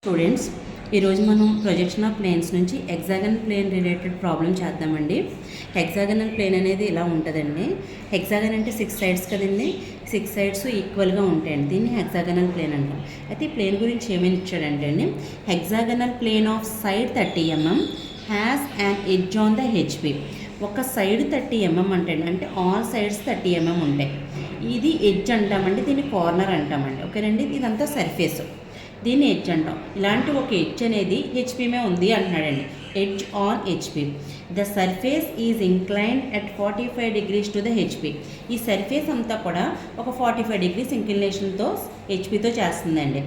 Students, ఈరోజు మనం projection of planes నుంచి హెక్సాగనల్ ప్లేన్ రిలేటెడ్ ప్రాబ్లం చేద్దామండి. హెక్సాగనల్ ప్లేన్ అనేది ఇలా ఉంటుందండి. హెక్సాగన్ అంటే 6 సైడ్స్ కదండి. 6 సైడ్స్ ఈక్వల్గా ఉంటాయండి. దీన్ని హెక్సాగనల్ ప్లేన్ అంటాం. అయితే ఈ ప్లేన్ గురించి ఏమేమి ఇచ్చాడంటే అండి, hexagonal plane of side 30 mm has an edge on the HP. ఒక సైడ్ 30 mm అంటే ఆల్ సైడ్స్ 30 mm ఉంటాయి. ఇది ఎడ్జ్ అంటామండి, దీన్ని కార్నర్ అంటామండి. ఓకేనండి, ఇదంతా సర్ఫేస్, దీన్ని ఎడ్జ్ అంటాం. ఇలాంటి ఒక ఎడ్జ్ అనేది హెచ్పీమే ఉంది అంటున్నాడండి. Edge on HP. The surface is inclined at 45 degrees to the HP. ఈ సర్ఫేస్ అంతా కూడా ఒక 45 degrees ఇంక్లినేషన్తో హెచ్పితో చేస్తుందండి.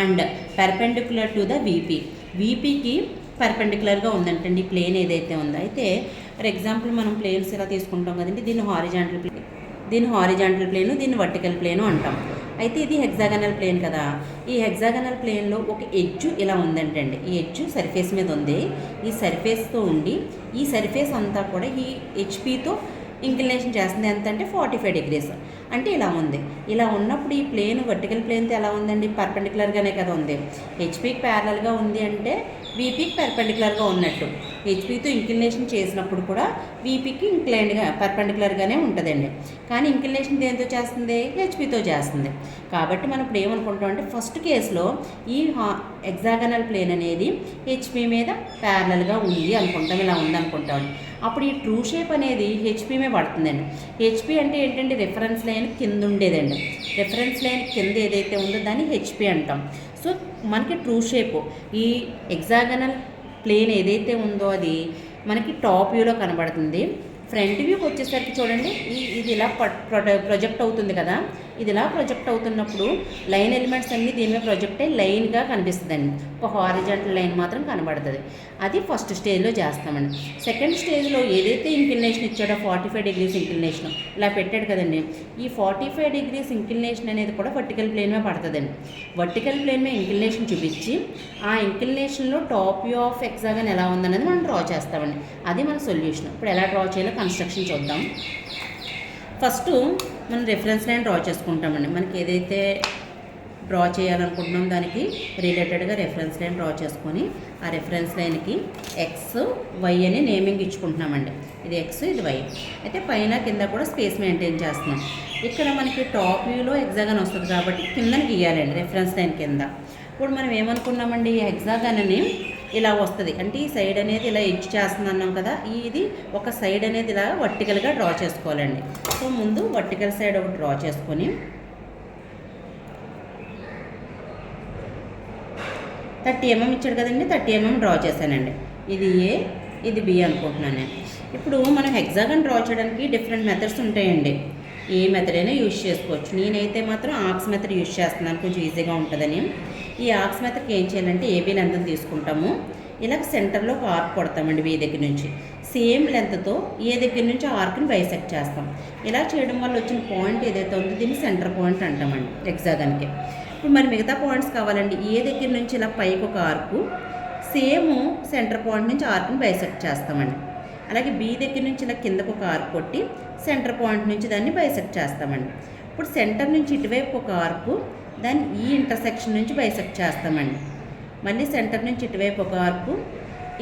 And perpendicular to the VP. వీపీకి పర్పెండిక్యులర్గా ఉందంటండి ఈ ప్లేన్ ఏదైతే ఉందో. అయితే ఫర్ ఎగ్జాంపుల్ మనం ప్లేన్స్ ఇలా తీసుకుంటాం కదండి. దీన్ని హారిజాంటల్ ప్లేను, దీన్ని వర్టికల్ ప్లేను అంటాం. అయితే ఇది హెక్సాగనల్ ప్లేన్ కదా. ఈ హెక్సాగనల్ ప్లేన్లో ఒక ఎడ్జ్ ఇలా ఉందంటండి. ఈ ఎడ్జ్ సర్ఫేస్ మీద ఉంది. ఈ సర్ఫేస్తో ఉండి ఈ సర్ఫేస్ అంతా కూడా ఈ హెచ్పితో ఇంక్లినేషన్ చేస్తుంది. ఎంత అంటే 45 degrees. అంటే ఇలా ఉంది. ఇలా ఉన్నప్పుడు ఈ ప్లేన్ వర్టికల్ ప్లేన్తో ఎలా ఉందండి, పర్పెండిక్యులర్గానే కదా ఉంది. హెచ్పికి ప్యారలల్గా ఉంది అంటే వీపీకి పర్పెండిక్యులర్గా ఉన్నట్టు. హెచ్పితో ఇంక్లినేషన్ చేసినప్పుడు కూడా వీపీకి పర్పెండిక్యులర్గానే ఉంటుందండి. కానీ ఇంక్లినేషన్ దేంతో చేస్తుంది, హెచ్పితో చేస్తుంది. కాబట్టి మనం ఇప్పుడు ఏమనుకుంటాం అంటే ఫస్ట్ కేసులో ఈ హెక్సాగనల్ ప్లేన్ అనేది హెచ్పి మీద ప్యారలల్గా ఉంది అనుకుంటాం, ఇలా ఉంది అనుకుంటాం. అప్పుడు ఈ ట్రూ షేప్ అనేది హెచ్పి మీద పడుతుందండి. హెచ్పి అంటే ఏంటంటే రిఫరెన్స్ లైన్ కింద ఉండేదండి. రిఫరెన్స్ లైన్ కింద ఏదైతే ఉందో దాన్ని హెచ్పి అంటాం. సో మనకి ట్రూ షేప్ ఈ హెక్సాగనల్ ప్లేన్ ఏదైతే ఉందో అది మనకి టాప్ వ్యూలో కనబడుతుంది. ఫ్రంట్ వ్యూకి వచ్చేసరికి చూడండి, ఇది ఇలా ప్రొజెక్ట్ అవుతుంది కదా. ఇది ఇలా ప్రొజెక్ట్ అవుతున్నప్పుడు లైన్ ఎలిమెంట్స్ అన్నీ దీని మీద ప్రొజెక్ట్ అయ్యి లైన్గా కనిపిస్తుందండి. ఒక హారిజాంటల్ లైన్ మాత్రం కనబడుతుంది. అది ఫస్ట్ స్టేజ్లో చేస్తామండి. సెకండ్ స్టేజ్లో ఏదైతే ఇంక్లినేషన్ ఇచ్చాడో 45 degrees ఇంక్లినేషన్ ఇలా పెట్టాడు కదండి. ఈ 45 degrees ఇంక్లినేషన్ అనేది కూడా వర్టికల్ ప్లేన్ మీద పడుతుందండి. వర్టికల్ ప్లేన్ మీద ఇంక్లినేషన్ చూపించి ఆ ఇంక్లినేషన్లో టాప్ వ్యూ ఆఫ్ హెక్సాగన్ ఎలా ఉందనేది మనం డ్రా చేస్తామండి. అది మన సొల్యూషన్. ఇప్పుడు ఎలా డ్రా చేయాలో కన్స్ట్రక్షన్ చూద్దాం. ఫస్ట్ మనం రిఫరెన్స్ లైన్ డ్రా చేసుకుంటామండి. మనకి ఏదైతే డ్రా చేయాలనుకుంటున్నాం దానికి రిలేటెడ్గా రిఫరెన్స్ లైన్ డ్రా చేసుకొని ఆ రిఫరెన్స్ లైన్కి ఎక్స్ వై అని నేమింగ్ ఇచ్చుకుంటున్నామండి. ఇది ఎక్స్, ఇది వై. అయితే పైన కింద కూడా స్పేస్ మెయింటైన్ చేస్తున్నాం. ఇక్కడ మనకి టాప్ వ్యూలో హెక్సాగన్ వస్తుంది కాబట్టి కిందని గీయాలండి రిఫరెన్స్ లైన్ కింద. ఇప్పుడు మనం ఏమనుకున్నామండి, ఈ హెక్సాగన్ని ఇలా వస్తుంది అంటే ఈ సైడ్ అనేది ఇలా ఎడ్జ్ చేస్తుంది అన్నాం కదా. ఇది ఒక సైడ్ అనేది ఇలా వర్టికల్గా డ్రా చేసుకోవాలండి. సో ముందు వర్టికల్ సైడ్ ఒకటి డ్రా చేసుకొని 30 mm ఇచ్చాడు కదండి, 30 mm డ్రా చేశానండి. ఇది ఏ, ఇది బి అనుకుంటున్నాను నేను. ఇప్పుడు మనం హెక్సాగన్ డ్రా చేయడానికి డిఫరెంట్ మెథడ్స్ ఉంటాయండి. ఏ మెథడ్ అయినా యూజ్ చేసుకోవచ్చు. నేనైతే మాత్రం ఆర్క్స్ మెథడ్ యూజ్ చేస్తున్నాను, కొంచెం ఈజీగా ఉంటుందని. ఈ ఆర్క్స్ మెథడ్కి ఏం చేయాలంటే ఏబీ లెంత్ తీసుకుంటాము. ఇలా సెంటర్లో ఒక ఆర్క్ కొడతామండి బి దగ్గర నుంచి. సేమ్ లెంత్తో ఏ దగ్గర నుంచి ఆర్క్ని బైసెక్ట్ చేస్తాం. ఇలా చేయడం వల్ల వచ్చిన పాయింట్ ఏదైతే ఉందో దీన్ని సెంటర్ పాయింట్ అంటామండి హెక్సాగన్కి. ఇప్పుడు మరి మిగతా పాయింట్స్ కావాలండి. ఏ దగ్గర నుంచి ఇలా పైకి ఒక ఆర్కు, సేమ్ సెంటర్ పాయింట్ నుంచి ఆర్క్ని బైసెక్ట్ చేస్తామండి. అలాగే బి దగ్గర నుంచి ఇలా కిందకు ఒక ఆర్క్ కొట్టి సెంటర్ పాయింట్ నుంచి దాన్ని బైసెక్ట్ చేస్తామండి. ఇప్పుడు సెంటర్ నుంచి ఇటువైపు ఒక ఆర్కు, దాన్ని ఈ ఇంటర్సెక్షన్ నుంచి బైసెక్ట్ చేస్తామండి. మళ్ళీ సెంటర్ నుంచి ఇటువైపు ఒక ఆర్కు,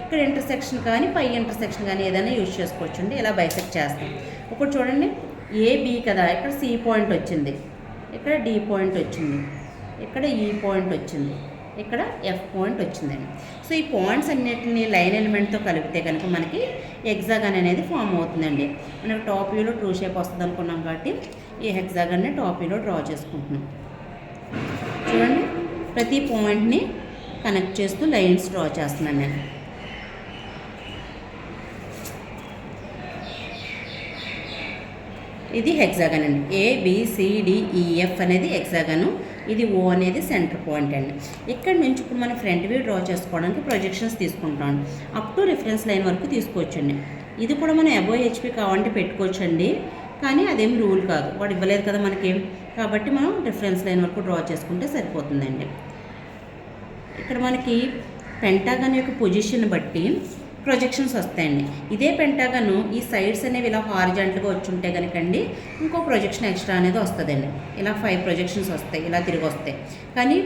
ఇక్కడ ఇంటర్సెక్షన్ కానీ పై ఇంటర్సెక్షన్ కానీ ఏదైనా యూజ్ చేసుకోవచ్చు అండి. ఇలా బైసెక్ట్ చేస్తాం. ఇప్పుడు చూడండి, ఏబి కదా, ఇక్కడ సి పాయింట్ వచ్చింది, ఇక్కడ డి పాయింట్ వచ్చింది, ఇక్కడ ఈ పాయింట్ వచ్చింది, ఇక్కడ ఎఫ్ పాయింట్ వచ్చిందండి. సో ఈ పాయింట్స్ అన్నిటిని లైన్ ఎలిమెంట్తో కలిపితే కనుక మనకి హెక్సాగన్ అనేది ఫామ్ అవుతుందండి. మనకి టాప్ వ్యూలో ట్రూ షేప్ వస్తుంది అనుకున్నాం కాబట్టి ఈ హెక్సాగన్ని టాప్ వ్యూలో డ్రా చేసుకుంటున్నాం. చూడండి, ప్రతి పాయింట్ని కనెక్ట్ చేస్తూ లైన్స్ డ్రా చేస్తున్నాను నేను. ఇది హెక్సాగన్ అండి. ఏబిసిడిఈఎఫ్ అనేది హెక్సాగను, ఇది ఓ అనేది సెంటర్ పాయింట్ అండి. ఇక్కడ నుంచి ఇప్పుడు మనం ఫ్రంట్ వ్యూ డ్రా చేసుకోవడానికి ప్రొజెక్షన్స్ తీసుకుంటాం. అప్ టు రిఫరెన్స్ లైన్ వరకు తీసుకోవచ్చండి. ఇది కూడా మనం అబోవ్ హెచ్పి కావాలంటే పెట్టుకోవచ్చండి, కానీ అదేం రూల్ కాదు, వాడు ఇవ్వలేదు కదా మనకి. కాబట్టి మనం రిఫరెన్స్ లైన్ వరకు డ్రా చేసుకుంటే సరిపోతుందండి. ఇక్కడ మనకి పెంటాగన్ యొక్క పొజిషన్ బట్టి ప్రొజెక్షన్స్ వస్తాయండి. ఇదే పెంటాగను ఈ సైడ్స్ అనేవి ఇలా హారిజాంటల్గా వచ్చి ఉంటే కనుకండి ఇంకో ప్రొజెక్షన్ ఎక్స్ట్రా అనేది వస్తుందండి. ఇలా 5 ప్రొజెక్షన్స్ వస్తాయి, ఇలా తిరిగి వస్తాయి. కానీ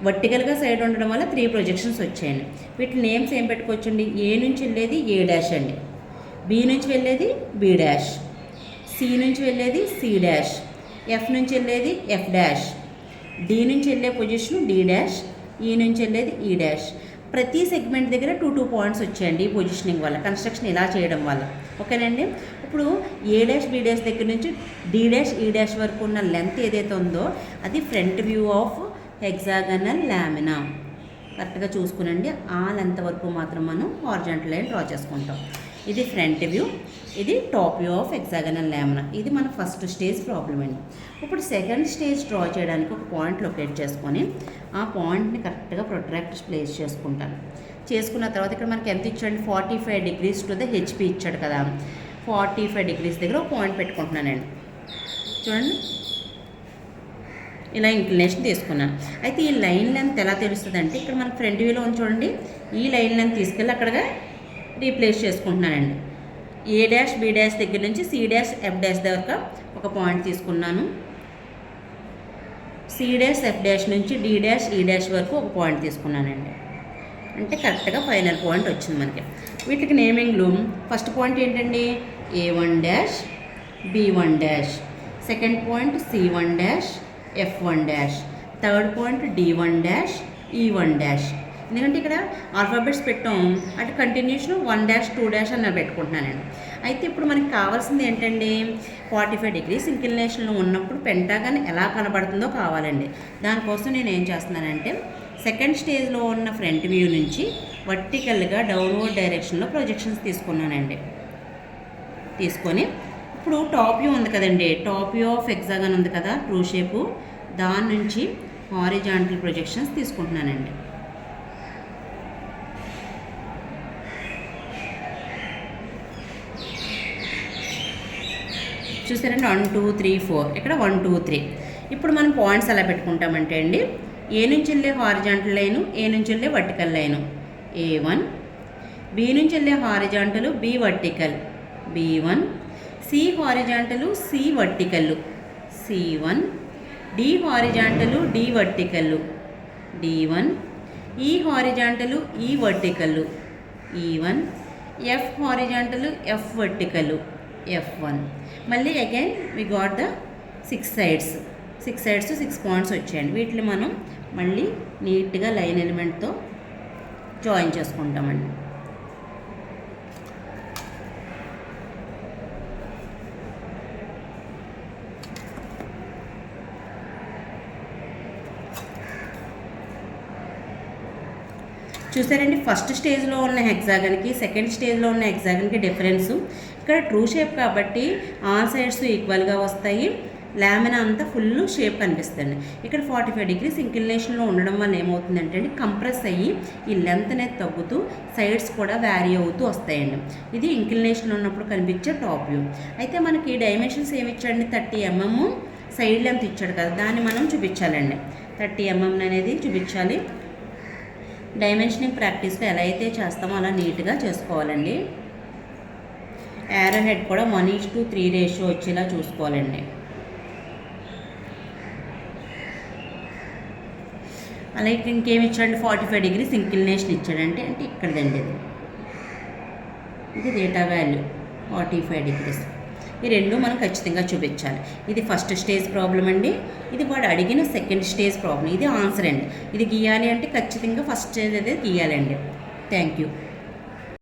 వర్టికల్గా సైడ్ ఉండడం వల్ల 3 ప్రొజెక్షన్స్ వచ్చాయండి. వీటి నేమ్స్ ఏం పెట్టుకోవచ్చండి? ఏ నుంచి వెళ్ళేది ఏ డాష్ అండి, బి నుంచి వెళ్ళేది బి డాష్, సి నుంచి వెళ్ళేది సి డాష్, ఎఫ్ నుంచి వెళ్ళేది ఎఫ్ డాష్, డి నుంచి వెళ్ళే పొజిషన్ డి డాష్, ఈ నుంచి వెళ్ళేది ఈ డాష్. ప్రతి సెగ్మెంట్ దగ్గర 2 పాయింట్స్ వచ్చాయండి ఈ పొజిషనింగ్ వల్ల, కన్స్ట్రక్షన్ ఇలా చేయడం వల్ల. ఓకేనండి. ఇప్పుడు ఏ డాష్ బి డాష్ దగ్గర నుంచి డి డాష్ ఈ డాష్ వరకు ఉన్న లెంత్ ఏదైతే ఉందో అది front view of hexagonal lamina. కరెక్ట్గా చూసుకునండి, ఆ లెంత్ వరకు మాత్రం మనం హారిజాంటల్ లైన్ డ్రా చేసుకుంటాం. ఇది ఫ్రంట్ వ్యూ, ఇది top view of hexagonal lamina. ఇది మన ఫస్ట్ స్టేజ్ ప్రాబ్లం అండి. ఇప్పుడు సెకండ్ స్టేజ్ డ్రా చేయడానికి ఒక పాయింట్ లొకేట్ చేసుకొని ఆ పాయింట్ని కరెక్ట్గా ప్రొట్రాక్టర్ ప్లేస్ చేసుకుంటాను. చేసుకున్న తర్వాత ఇక్కడ మనకి ఎంత ఇచ్చాడు? 45 degrees టు ద హెచ్పి ఇచ్చాడు కదా. 45 degrees దగ్గర ఒక పాయింట్ పెట్టుకుంటున్నానండి. చూడండి, ఇలా ఇంక్లినేషన్ తీసుకున్నాను. అయితే ఈ లైన్ లెంత్ ఎలా తెలుస్తుంది అంటే ఇక్కడ మనకి ఫ్రంట్ వ్యూలో ఉంది చూడండి, ఈ లైన్ లెంత్ తీసుకెళ్ళి అక్కడగా రీప్లేస్ చేసుకుంటున్నానండి. ఏ డాష్ బి డాష్ దగ్గర నుంచి సి డాష్ ఎఫ్ డాష్ దగ్గర ఒక పాయింట్ తీసుకున్నాను. సి డాష్ ఎఫ్ డాష్ నుంచి డి డాష్ ఈ డాష్ వరకు ఒక పాయింట్ తీసుకున్నానండి. అంటే కరెక్ట్గా ఫైనల్ పాయింట్ వచ్చింది మనకి. వీటికి నేమింగ్లు ఫస్ట్ పాయింట్ ఏంటండి? A1 dash B1 dash, second point C1 dash F1 dash, third point D1 dash E1 dash. ఎందుకంటే ఇక్కడ ఆల్ఫాబెట్స్ పెట్టాం, అటు కంటిన్యూషన్ 1 డాష్ 2 డాష్ అని నేను పెట్టుకుంటున్నానండి. అయితే ఇప్పుడు మనకి కావాల్సింది ఏంటండి? 45 degrees ఇంక్లినేషన్లో ఉన్నప్పుడు పెంటాగాన్ ఎలా కనబడుతుందో కావాలండి. దానికోసం నేను ఏం చేస్తున్నానంటే సెకండ్ స్టేజ్లో ఉన్న ఫ్రంట్ వ్యూ నుంచి వర్టికల్గా డౌన్వర్డ్ డైరెక్షన్లో ప్రొజెక్షన్స్ తీసుకున్నానండి. తీసుకొని ఇప్పుడు టాప్ వ్యూ ఉంది కదండి, టాప్ వ్యూ ఆఫ్ హెక్సాగన్ ఉంది కదా ట్రూ షేపు, దాని నుంచి హారిజాంటల్ ప్రొజెక్షన్స్ తీసుకుంటున్నానండి. చూసారండి, 1 2 3 4, ఇక్కడ 1 2 3. ఇప్పుడు మనం పాయింట్స్ ఎలా పెట్టుకుంటామంటే అండి, ఏ నుంచి వెళ్ళే హారిజాంటల్ లైను, ఏ నుంచి వెళ్ళే వర్టికల్ లైను A1, బి నుంచి వెళ్ళే horizontal B vertical B1, C horizontal C vertical C1, D horizontal D vertical D1, E horizontal E vertical E1, F horizontal F vertical F1. మళ్ళీ again we got the 6 sides 6 points వచ్చాయండి. వీటిని మనం మళ్ళీ నీట్గా line ఎలిమెంట్తో join చేసుకుంటామండి. చూసారండి, first స్టేజ్లో ఉన్న హెక్సాగన్కి సెకండ్ స్టేజ్లో ఉన్న హెక్సాగన్కి డిఫరెన్స్. ఇక్కడ ట్రూ షేప్ కాబట్టి ఆల్ సైడ్స్ ఈక్వల్గా వస్తాయి, లామినా అంతా ఫుల్ షేప్ కనిపిస్తుంది. ఇక్కడ 45 degrees ఇంక్లినేషన్లో ఉండడం వల్ల ఏమవుతుందంటే అండి, కంప్రెస్ అయ్యి ఈ లెంత్ అనేది తగ్గుతూ సైడ్స్ కూడా వ్యారీ అవుతూ వస్తాయండి. ఇది ఇంక్లినేషన్లో ఉన్నప్పుడు కనిపించే టాప్ వ్యూ. అయితే మనకి డైమెన్షన్స్ ఏమి ఇచ్చాడండి? 30 mm సైడ్ లెంత్ ఇచ్చాడు కదా, దాన్ని మనం చూపించాలండి. 30 mm అనేది చూపించాలి. డైమెన్షనింగ్ ప్రాక్టీస్లో ఎలా అయితే చేస్తామో అలా నీట్గా చేసుకోవాలండి. యారో హెడ్ కూడా 1:3 రేషియో వచ్చేలా చూసుకోవాలండి. అలాగే ఇంకేమి ఇచ్చాడండి? 45 degrees ఇంక్లినేషన్ ఇచ్చాడంటే అంటే ఇక్కడదండి, ఇది డేటా వాల్యూ 45 degrees. ఈ రెండు మనం ఖచ్చితంగా చూపించాలి. ఇది ఫస్ట్ స్టేజ్ ప్రాబ్లం అండి, ఇది వాడు అడిగిన సెకండ్ స్టేజ్ ప్రాబ్లం. ఇది ఆన్సర్ అండి. ఇది గీయాలి అంటే ఖచ్చితంగా ఫస్ట్ స్టేజ్ అనేది గీయాలండి. Thank you.